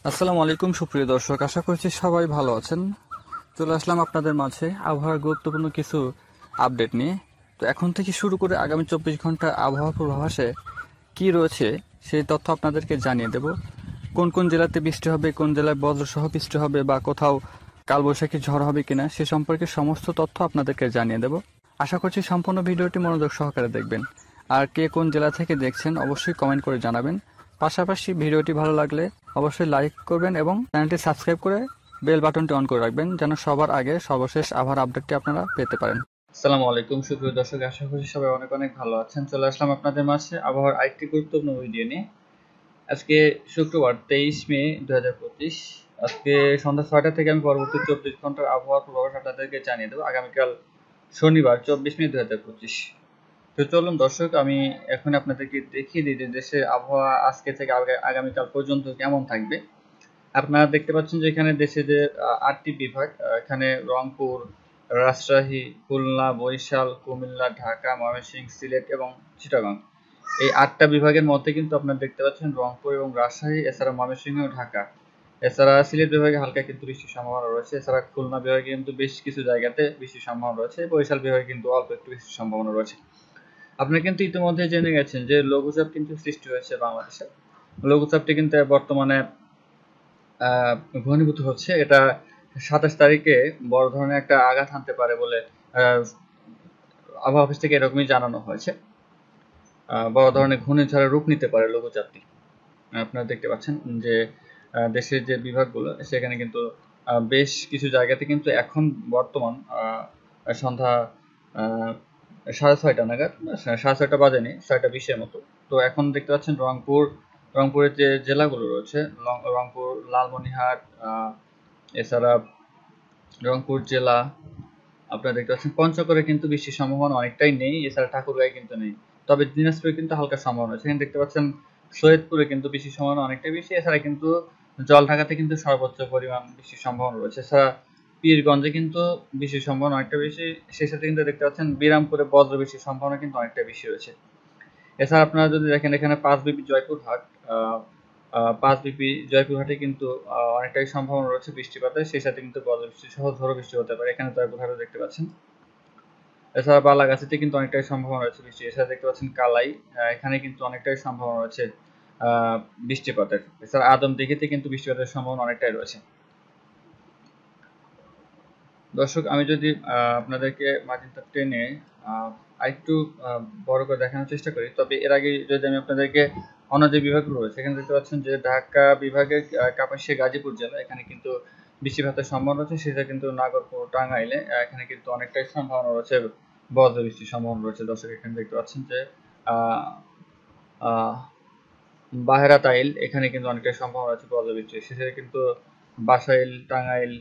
আসসালামু আলাইকুম সুপ্রিয় দর্শক, আশা করছি সবাই ভালো আছেন। চলে আসলাম আপনাদের মাঝে আবহাওয়ার গুরুত্বপূর্ণ কিছু আপডেট নিয়ে। তো এখন থেকে শুরু করে আগামী 24 ঘন্টা আবহাওয়া পূর্বাভাসে কি রয়েছে সেই তথ্য আপনাদেরকে জানিয়ে দেব। কোন কোন জেলাতে বৃষ্টি হবে, কোন জেলায় বজ্রসহ বৃষ্টি হবে বা কোথাও কালবৈশাখী ঝড় হবে কিনা সে সম্পর্কে সমস্ত তথ্য আপনাদেরকে জানিয়ে দেব। আশা করছি সম্পূর্ণ ভিডিওটি মনোযোগ সহকারে দেখবেন। আর কে কোন জেলা থেকে দেখছেন অবশ্যই কমেন্ট করে জানাবেন। পাশাপাশি ভিডিওটি ভালো লাগলে অবশ্যই লাইক করবেন এবং চ্যানেলটি সাবস্ক্রাইব করে বেল বাটনটি অন করে রাখবেন যেন সবার আগে সর্বশেষ আবহাওয়ার আপডেটটি আপনারা পেতে পারেন। আসসালামু আলাইকুম সুপ্রিয় দর্শক, আশা করছি সবাই অনেক অনেক ভালো আছেন। চলে আসলাম আপনাদের মাঝে আবহাওয়ার আরেকটি গুরুত্বপূর্ণ ভিডিও নিয়ে। আজকে শুক্রবার 23 মে 2025। আজকে সন্ধ্যা 6টা থেকে আমি পরবর্তী 24 ঘন্টার আবহাওয়ার পূর্বাভাস আপনাদেরকে জানিয়ে দেবো। আগামীকাল শনিবার 24 মে 2025। তো চলুন দর্শক, আমি এখন আপনাদেরকে দেখিয়ে দিই যে দেশের আবহাওয়া আজকে থেকে আগামীকাল পর্যন্ত কেমন থাকবে। আপনারা দেখতে পাচ্ছেন যে এখানে দেশে যে 8টি বিভাগ, এখানে রংপুর, রাজশাহী, খুলনা, বরিশাল, কুমিল্লা, ঢাকা, ময়মনসিংহ, সিলেট এবং চিটাগাং, এই 8টা বিভাগের মধ্যে কিন্তু আপনারা দেখতে পাচ্ছেন রংপুর এবং রাজশাহী, এছাড়া ময়মনসিংহ ও ঢাকা, এছাড়া সিলেট বিভাগে হালকা কিন্তু বৃষ্টির সম্ভাবনা রয়েছে, এছাড়া খুলনা বিভাগে কিন্তু বেশ কিছু জায়গাতে বৃষ্টির সম্ভাবনা রয়েছে, বরিশাল বিভাগে কিন্তু অল্প একটু বৃষ্টির সম্ভাবনা রয়েছে। আপনারা কিন্তু ইতিমধ্যে জেনে গেছেন যে লঘুচাপ কিন্তু সৃষ্টি হয়েছে বাংলাদেশে। লঘুচাপটি কিন্তু বর্তমানে ঘনীভূত হচ্ছে। এটা 27 তারিখে বড় ধরনের একটা আঘাত হানতে পারে বলে আবহাওয়া অফিস থেকে এরকমই জানানো হয়েছে। বড় ধরনের ঘূর্ণিঝড়ের রূপ নিতে পারে লঘুচাপটি। আপনারা দেখতে পাচ্ছেন যে দেশের যে বিভাগগুলো সেখানে কিন্তু বেশ কিছু জায়গাতে কিন্তু এখন বর্তমান সন্ধ্যা 6:30 নাগাদ, 6:30 বাজেনি, 6:20-এর মতো। তো এখন দেখতে পাচ্ছেন রংপুরের যে জেলাগুলো রয়েছে, রংপুর, লালমনিরহাট, এছাড়া রংপুর জেলা, আপনারা দেখতে পাচ্ছেন পঞ্চগড়ে কিন্তু বৃষ্টির সম্ভাবনা অনেকটাই নেই, এছাড়া ঠাকুরগাঁয়ে কিন্তু নেই। তবে দিনাজপুরে কিন্তু হালকা সম্ভাবনা আছে। এখানে দেখতে পাচ্ছেন সৈয়দপুরে কিন্তু বৃষ্টির সম্ভাবনা অনেকটাই বেশি, এছাড়া কিন্তু জলঢাকাতে কিন্তু সর্বোচ্চ পরিমাণ বৃষ্টির সম্ভাবনা রয়েছে, এছাড়া পীরগঞ্জে কিন্তু বৃষ্টির সম্ভাবনা অনেকটা বেশি। সেই সাথে কিন্তু দেখতে পাচ্ছেন বিরামপুরে বজ্র বৃষ্টির সম্ভাবনা কিন্তু অনেকটা বেশি রয়েছে। এছাড়া আপনারা যদি দেখেন এখানে 5 বিপি জয়পুরহাট, 5 বিপি জয়পুরহাটে কিন্তু অনেকটাই সম্ভাবনা রয়েছে বৃষ্টিপাতের, সেই সাথে কিন্তু বজ্রবৃষ্টি সহ ঝোড়ো বৃষ্টি হতে পারে। এখানে জয়পুরহাটে দেখতে পাচ্ছেন। এছাড়া বালাগাছিতে কিন্তু অনেকটাই সম্ভাবনা রয়েছে বৃষ্টি। এছাড়া দেখতে পাচ্ছেন কালাই, এখানে কিন্তু অনেকটাই সম্ভাবনা রয়েছে বৃষ্টিপাতের। এছাড়া আদমদীঘিতে কিন্তু বৃষ্টিপাতের সম্ভাবনা অনেকটাই রয়েছে। দর্শক, আমি যদি আপনাদেরকে মার্জিনটা টেনে আরেকটু বড় করে দেখানোর চেষ্টা করি, তবে এর আগে যদি আমি আপনাদেরকে অন্য যে বিভাগগুলো রয়েছে, এখানে দেখতে পাচ্ছেন যে ঢাকা বিভাগের কাপাসিয়া গাজীপুর জেলা, এখানে কিন্তু বৃষ্টিপাতের সম্ভাবনা রয়েছে। সেটা কিন্তু নাগরপুর, টাঙ্গাইলে এখানে কিন্তু অনেকটাই সম্ভাবনা রয়েছে, বজ্র বৃষ্টির সম্ভাবনা রয়েছে। দর্শক, এখানে দেখতে পাচ্ছেন যে বাহেরা তাইল, এখানে কিন্তু অনেকটাই সম্ভাবনা রয়েছে বজ্র বৃষ্টির। সেখানে কিন্তু বাসাইল, টাঙ্গাইল,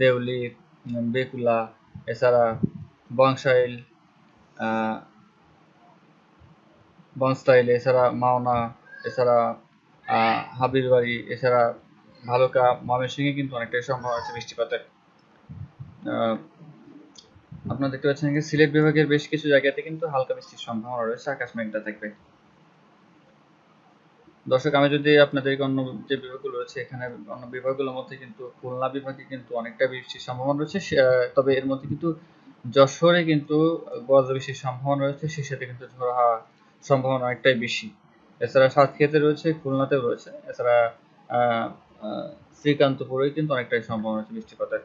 দেউলি, বেকুলা, এছাড়া বংশাইল, বনস্টাইল, এছাড়া মাওনা, এছাড়া হাবিরবাড়ি, এছাড়া ভালুকা, ময়মনসিংহে কিন্তু অনেকটাই সম্ভাবনা আছে বৃষ্টিপাতের। আপনারা দেখতে পাচ্ছেন যে সিলেট বিভাগের বেশ কিছু জায়গাতে কিন্তু হালকা বৃষ্টির সম্ভাবনা রয়েছে, আকাশ মেঘলা থাকবে। দর্শক, আমি যদি আপনাদেরকে অন্য যে বিভাগগুলো রয়েছে, এখানে অন্য বিভাগগুলোর মধ্যে কিন্তু খুলনা বিভাগে কিন্তু অনেকটা বৃষ্টির সম্ভাবনা রয়েছে, তবে এর মধ্যে কিন্তু যশোরে কিন্তু বজ্র বৃষ্টির সম্ভাবনা রয়েছে, সেই সাথে কিন্তু ঝড়ো হওয়ার সম্ভাবনা অনেকটাই বেশি। এছাড়া সাতক্ষীরাতে রয়েছে, খুলনাতেও রয়েছে, এছাড়া শ্রীকান্তপুরে কিন্তু অনেকটাই সম্ভাবনা রয়েছে বৃষ্টিপাতের।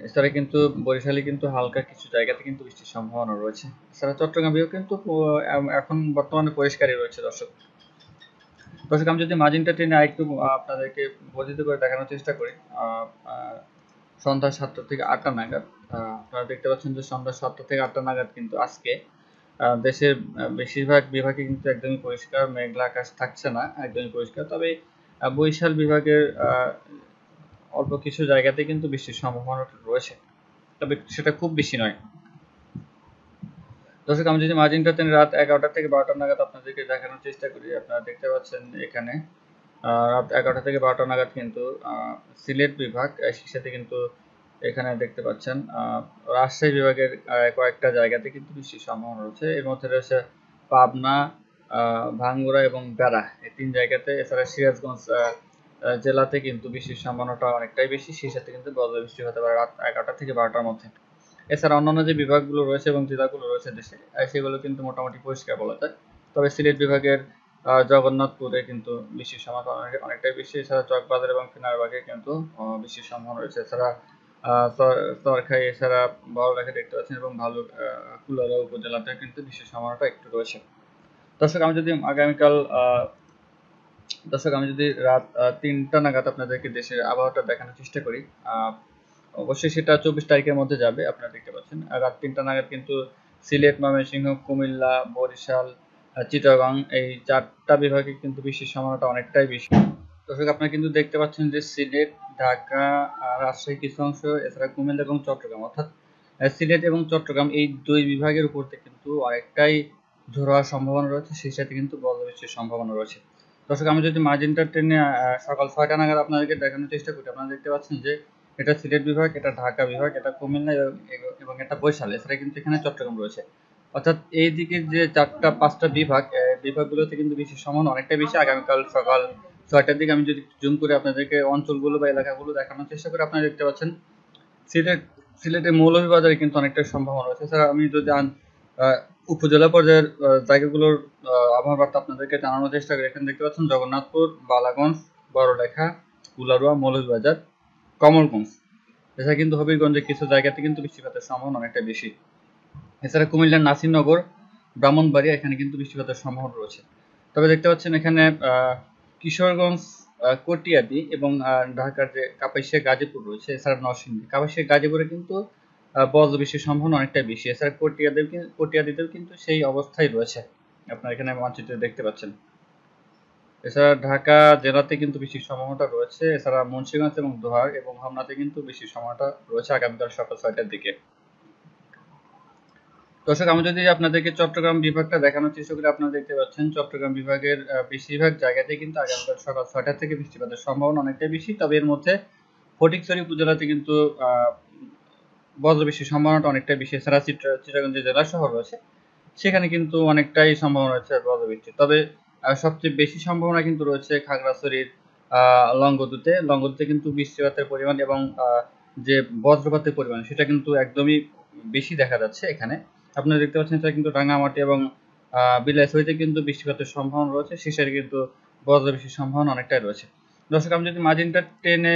এছাড়া কিন্তু বরিশালে কিন্তু হালকা কিছু জায়গাতে কিন্তু বৃষ্টির সম্ভাবনা রয়েছে। এছাড়া চট্টগ্রামেও কিন্তু এখন বর্তমানে পরিষ্কারই রয়েছে। দর্শক, আমি যদি মার্জিনটা টেনে আরেকটু আপনাদেরকে বর্ধিত করে দেখানোর চেষ্টা করি, সন্ধ্যা 7টা থেকে 8টা নাগাদ, আপনারা দেখতে পাচ্ছেন যে সন্ধ্যা 7টা থেকে 8টা নাগাদ কিন্তু আজকে দেশের বেশিরভাগ বিভাগে কিন্তু একদমই পরিষ্কার, মেঘলা আকাশ থাকছে না, একদমই পরিষ্কার। তবে বরিশাল বিভাগের অল্প কিছু জায়গাতে কিন্তু বৃষ্টির সম্ভাবনা রয়েছে, তবে সেটা খুব বেশি নয়। দর্শক, আমি যদি মার্জিনটা টেনে রাত 11টা থেকে 12টা নাগাদ আপনাদেরকে দেখানোর চেষ্টা করি, আপনারা দেখতে পাচ্ছেন এখানে রাত 11টা থেকে 12টা নাগাদ কিন্তু সিলেট বিভাগ, সেই সাথে কিন্তু এখানে দেখতে পাচ্ছেন রাজশাহী বিভাগের কয়েকটা জায়গাতে কিন্তু বৃষ্টির সম্ভাবনা রয়েছে। এর মধ্যে রয়েছে পাবনা, ভাঙ্গুড়া এবং বেড়া, এই 3 জায়গাতে। এছাড়া সিরাজগঞ্জ জেলাতে কিন্তু বৃষ্টির সম্ভাবনাটা অনেকটাই বেশি, সেই সাথে কিন্তু বজ্রবৃষ্টি হতে পারে রাত 11টা থেকে 12টার মধ্যে। এছাড়া অন্যান্য যে বিভাগগুলো রয়েছে এবং জেলাগুলো রয়েছে দেশে, সেগুলো কিন্তু মোটামুটি পরিষ্কার বলা যায়। তবে সিলেট বিভাগের জগন্নাথপুরে কিন্তু বৃষ্টির সম্ভাবনা অনেকটাই বেশি। এছাড়া চকবাজার এবং ফিনারবাগে কিন্তু বৃষ্টির সম্ভাবনা রয়েছে। এছাড়া চরখাই, এছাড়া বড়লেখা দেখতে পাচ্ছেন এবং কুলাউড়া উপজেলাতে কিন্তু বৃষ্টির সম্ভাবনাটা একটু রয়েছে। দর্শক আমি যদি রাত 3টা নাগাদ আপনাদেরকে দেশের আবহাওয়াটা দেখানোর চেষ্টা করি, অবশ্যই সেটা 24 তারিখের মধ্যে যাবে। আপনারা দেখতে পাচ্ছেন রাত 3টা নাগাদ কিন্তু সিলেট, ময়মনসিংহ, কুমিল্লা, বরিশাল, চিটাগাং, এই 4টা বিভাগে কিন্তু বৃষ্টির সম্ভাবনাটা অনেকটাই বেশি। দর্শক আপনারা কিন্তু দেখতে পাচ্ছেন যে সিলেট, ঢাকা, রাজশাহী কিছু অংশ, এছাড়া কুমিল্লা এবং চট্টগ্রাম, অর্থাৎ সিলেট এবং চট্টগ্রাম এই 2 বিভাগের উপরতে কিন্তু অনেকটাই ঝড় হওয়ার সম্ভাবনা রয়েছে, সেই সাথে কিন্তু বজ্রবৃষ্টির সম্ভাবনা রয়েছে। দর্শক আমি যদি মার্জিনটা টেনে সকাল 6টা নাগাদ আপনাদেরকে দেখানোর চেষ্টা করি, আপনারা দেখতে পাচ্ছেন যে এটা সিলেট বিভাগ, এটা ঢাকা বিভাগ, এটা কুমিল্লা এবং এটা বরিশাল, এছাড়া কিন্তু এখানে চট্টগ্রাম রয়েছে। অর্থাৎ এই দিকের যে 4টা-5টা বিভাগগুলোতে কিন্তু বৃষ্টির সম্ভাবনা অনেকটা বেশি। আগামীকাল সকাল 6টার দিকে আমি যদি জুম করে আপনাদেরকে অঞ্চলগুলো বা এলাকাগুলো দেখানোর চেষ্টা করি, আপনারা দেখতে পাচ্ছেন সিলেটের মৌলভীবাজারে কিন্তু অনেকটা সম্ভাবনা রয়েছে। এছাড়া আমি যদি উপজেলা পর্যায়ের জায়গাগুলোর আবহাওয়ার বার্তা আপনাদেরকে জানানোর চেষ্টা করি, এখানে দেখতে পাচ্ছেন জগন্নাথপুর, বালাগঞ্জ, বড়লেখা, কুলাউড়া, মৌলভীবাজার, কমলগঞ্জ, এছাড়া কিন্তু হবিগঞ্জে কিছু জায়গাতে কিন্তু বৃষ্টিপাতের সম্ভাবনা অনেকটা বেশি। এছাড়া কুমিল্লার নাসিরনগর, ব্রাহ্মণবাড়িয়া, এখানে কিন্তু বৃষ্টিপাতের সম্ভাবনা রয়েছে। তবে দেখতে পাচ্ছেন এখানে কিশোরগঞ্জ, কটিয়াদি এবং ঢাকার যে কাপাসিয়া, গাজীপুর রয়েছে, এছাড়া নরসিংদী, কাপাসিয়া, গাজীপুরে কিন্তু বজ্রবৃষ্টির সম্ভাবনা অনেকটা বেশি। এছাড়া কটিয়াদিতেও কিন্তু সেই অবস্থায় রয়েছে, আপনারা এখানে মানচিত্রে দেখতে পাচ্ছেন। এছাড়া ঢাকা জেলাতে কিন্তু বৃষ্টির সম্ভাবনাটা রয়েছে। এছাড়া মুন্সিগঞ্জ এবং দোহার এবং হোমনাতে কিন্তু বৃষ্টির সম্ভাবনাটা রয়েছে আগামীকাল সকাল 6টার দিকে। দর্শক আমি যদি আপনাদেরকে চট্টগ্রাম বিভাগটা দেখানোর চেষ্টা করি, আপনারা দেখতে পাচ্ছেন চট্টগ্রাম বিভাগের বেশিরভাগ জায়গাতে কিন্তু আগামীকাল সকাল 6টা থেকে বৃষ্টিপাতের সম্ভাবনা অনেকটাই বেশি। তবে এর মধ্যে ফটিকছড়ি উপজেলাতে কিন্তু বজ্রবৃষ্টির সম্ভাবনাটা অনেকটাই বেশি। এছাড়া চিটাগং যে জেলা শহর রয়েছে, সেখানে কিন্তু অনেকটাই সম্ভাবনা রয়েছে বজ্রবৃষ্টির। তবে সবচেয়ে বেশি সম্ভাবনা কিন্তু রয়েছে খাগড়াছড়ির লংগদুতে কিন্তু বৃষ্টিপাতের পরিমাণ এবং যে বজ্রপাতের পরিমাণ সেটা কিন্তু একদমই বেশি দেখা যাচ্ছে এখানে। আপনারা দেখতে পাচ্ছেন এটা কিন্তু রাঙামাটি এবং বিলাইছড়িতে কিন্তু বৃষ্টিপাতের সম্ভাবনা রয়েছে, সেখানে কিন্তু বজ্রবৃষ্টির সম্ভাবনা অনেকটাই রয়েছে। দর্শক আমি যদি মার্জিনটা টেনে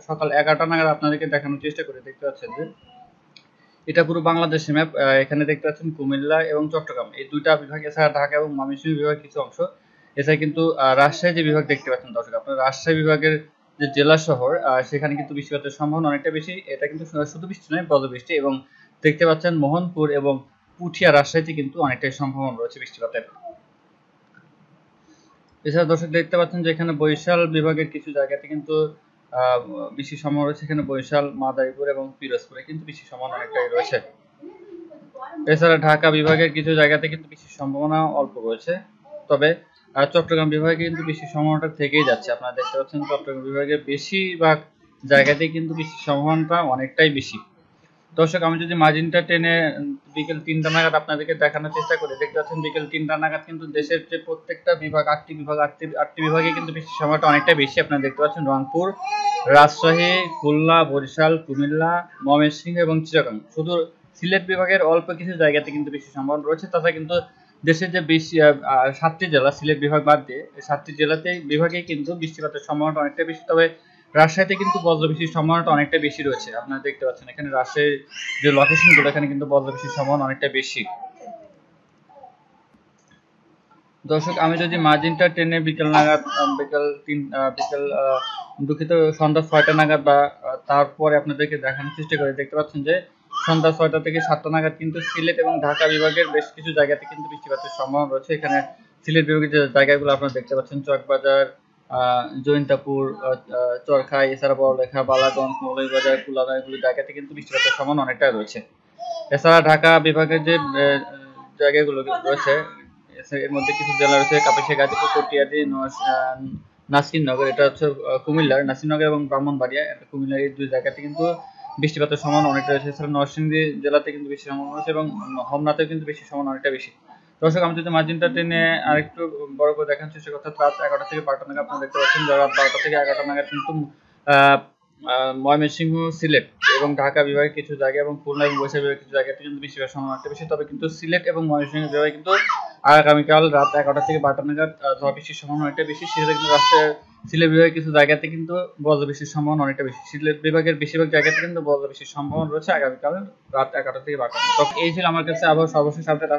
সকাল 11টা নাগাদ আপনাদেরকে দেখানোর চেষ্টা করি, দেখতে পাচ্ছেন যে এটা পুরো বাংলাদেশের ম্যাপ। এখানে দেখতে পাচ্ছেন কুমিল্লা এবং চট্টগ্রাম এই 2টা বিভাগ, এছাড়া ঢাকা এবং ময়মনসিংহ বিভাগ কিছু অংশ, এছাড়া কিন্তু রাজশাহী যে বিভাগ দেখতে পাচ্ছেন দর্শক, আপনার রাজশাহী বিভাগের যে জেলা শহর, সেখানে কিন্তু বৃষ্টিপাতের সম্ভাবনা অনেকটা বেশি। এটা কিন্তু শুধু বৃষ্টি নয়, বজ্রবৃষ্টি, এবং দেখতে পাচ্ছেন মোহনপুর এবং পুঠিয়া, রাজশাহীতে কিন্তু অনেকটাই সম্ভাবনা রয়েছে বৃষ্টিপাতের। এছাড়া দর্শক দেখতে পাচ্ছেন যে এখানে বরিশাল বিভাগের কিছু জায়গাতে কিন্তু বৃষ্টির সম্ভাবনা রয়েছে। এখানে বরিশাল, মাদারীপুর এবং পিরোজপুরে কিন্তু বৃষ্টির সম্ভাবনা অনেকটাই রয়েছে। এছাড়া ঢাকা বিভাগের কিছু জায়গাতে কিন্তু বৃষ্টির সম্ভাবনা অল্প রয়েছে। তবে চট্টগ্রাম বিভাগে কিন্তু বৃষ্টির সম্ভাবনাটা থেকেই যাচ্ছে। আপনারা দেখতে পাচ্ছেন চট্টগ্রাম বিভাগের বেশিরভাগ জায়গাতেই কিন্তু বৃষ্টির সম্ভাবনাটা অনেকটাই বেশি। দর্শক আমি যদি মার্জিনটা টেনে বিকেল 3টা নাগাদ আপনাদেরকে দেখানোর চেষ্টা করি, দেখতে পাচ্ছেন বিকেল 3টা নাগাদ কিন্তু দেশের যে প্রত্যেকটা বিভাগ, 8টি বিভাগে কিন্তু বৃষ্টির সময়টা অনেকটা বেশি। আপনারা দেখতে পাচ্ছেন রংপুর, রাজশাহী, খুলনা, বরিশাল, কুমিল্লা, ময়মনসিংহ এবং চিটাগং। শুধু সিলেট বিভাগের অল্প কিছু জায়গাতে কিন্তু বৃষ্টির সম্ভাবনা রয়েছে। তাছাড়া কিন্তু দেশের যে 7টি জেলা, সিলেট বিভাগ বাদ দিয়ে 7টি বিভাগেই কিন্তু বৃষ্টিপাতের সম্ভাবনাটা অনেকটা বেশি। তবে রাজশাহীতে কিন্তু বজ্রবৃষ্টির সম্ভাবনাটা অনেকটা বেশি রয়েছে। আপনারা দেখতে পাচ্ছেন এখানে রাজশাহীর যে লোকেশনগুলো, এখানে কিন্তু বজ্রবৃষ্টির সম্ভাবনা অনেকটা বেশি। দর্শক আমি যদি মার্জিনটা টেনে সন্ধ্যা 6টা নাগাদ বা তারপরে আপনাদেরকে দেখানোর চেষ্টা করি, দেখতে পাচ্ছেন যে সন্ধ্যা 6টা থেকে 7টা নাগাদ কিন্তু সিলেট এবং ঢাকা বিভাগের বেশ কিছু জায়গাতে কিন্তু বৃষ্টিপাতের সম্ভাবনা রয়েছে। এখানে সিলেট বিভাগের যে জায়গাগুলো আপনারা দেখতে পাচ্ছেন চকবাজার, জৈন্তাপুর, চরখাই, এছাড়া বড়লেখা, বালাগঞ্জ, মৌলভীবাজার, কুলাউড়া, এগুলো জায়গাতে কিন্তু বৃষ্টিপাতের সম্ভাবনা অনেকটা রয়েছে। এছাড়া ঢাকা বিভাগের যে জায়গাগুলো রয়েছে, এর মধ্যে কিছু জেলা রয়েছে কাপাসিয়া, গাজীপুর, কটিয়াদি, নাসিরনগর, এটা হচ্ছে কুমিল্লার নাসিরনগর এবং ব্রাহ্মণবাড়িয়া, কুমিল্লার এই 2 জায়গাতে কিন্তু বৃষ্টিপাতের সম্ভাবনা অনেকটা রয়েছে। এছাড়া নরসিংদী জেলাতে কিন্তু বেশি সম্ভাবনা রয়েছে এবং হোমনাতেও কিন্তু বেশি সম্ভাবনা অনেকটা বেশি। দর্শক, আমি যদি মার্জিনটা টেনে আরেকটু বড় করে দেখানোর চেষ্টা করতে, রাত 11টা থেকে 12টা নাগাদ আপনারা দেখতে পাচ্ছেন, রাত 12টা থেকে 11টা নাগাদ কিন্তু ময়মনসিংহ, সিলেট এবং ঢাকা বিভাগের কিছু জায়গা এবং খুলনা এবং বরিশাল বিভাগের কিছু জায়গাতে কিন্তু বৃষ্টিপাতের সম্ভাবনা বেশি। তবে কিন্তু সিলেট এবং ময়মনসিংহ বিভাগে কিন্তু আগামীকাল রাত 11টা থেকে 12টা নাগাদ ঝড় বৃষ্টির সম্ভাবনা অনেকটা বেশি। সেক্ষেত্রে কিন্তু রাষ্ট্রের সিলেট বিভাগের কিছু জায়গাতে কিন্তু বজ্রবৃষ্টির সম্ভাবনা অনেকটা বেশি। সিলেট বিভাগের বেশিরভাগ জায়গাতে কিন্তু বজ্রবৃষ্টির সম্ভাবনা রয়েছে আগামীকাল রাত 11টা থেকে 12টা। তো এই ছিল আমার কাছে আবহাওয়ার সর্বশেষ আপডেট।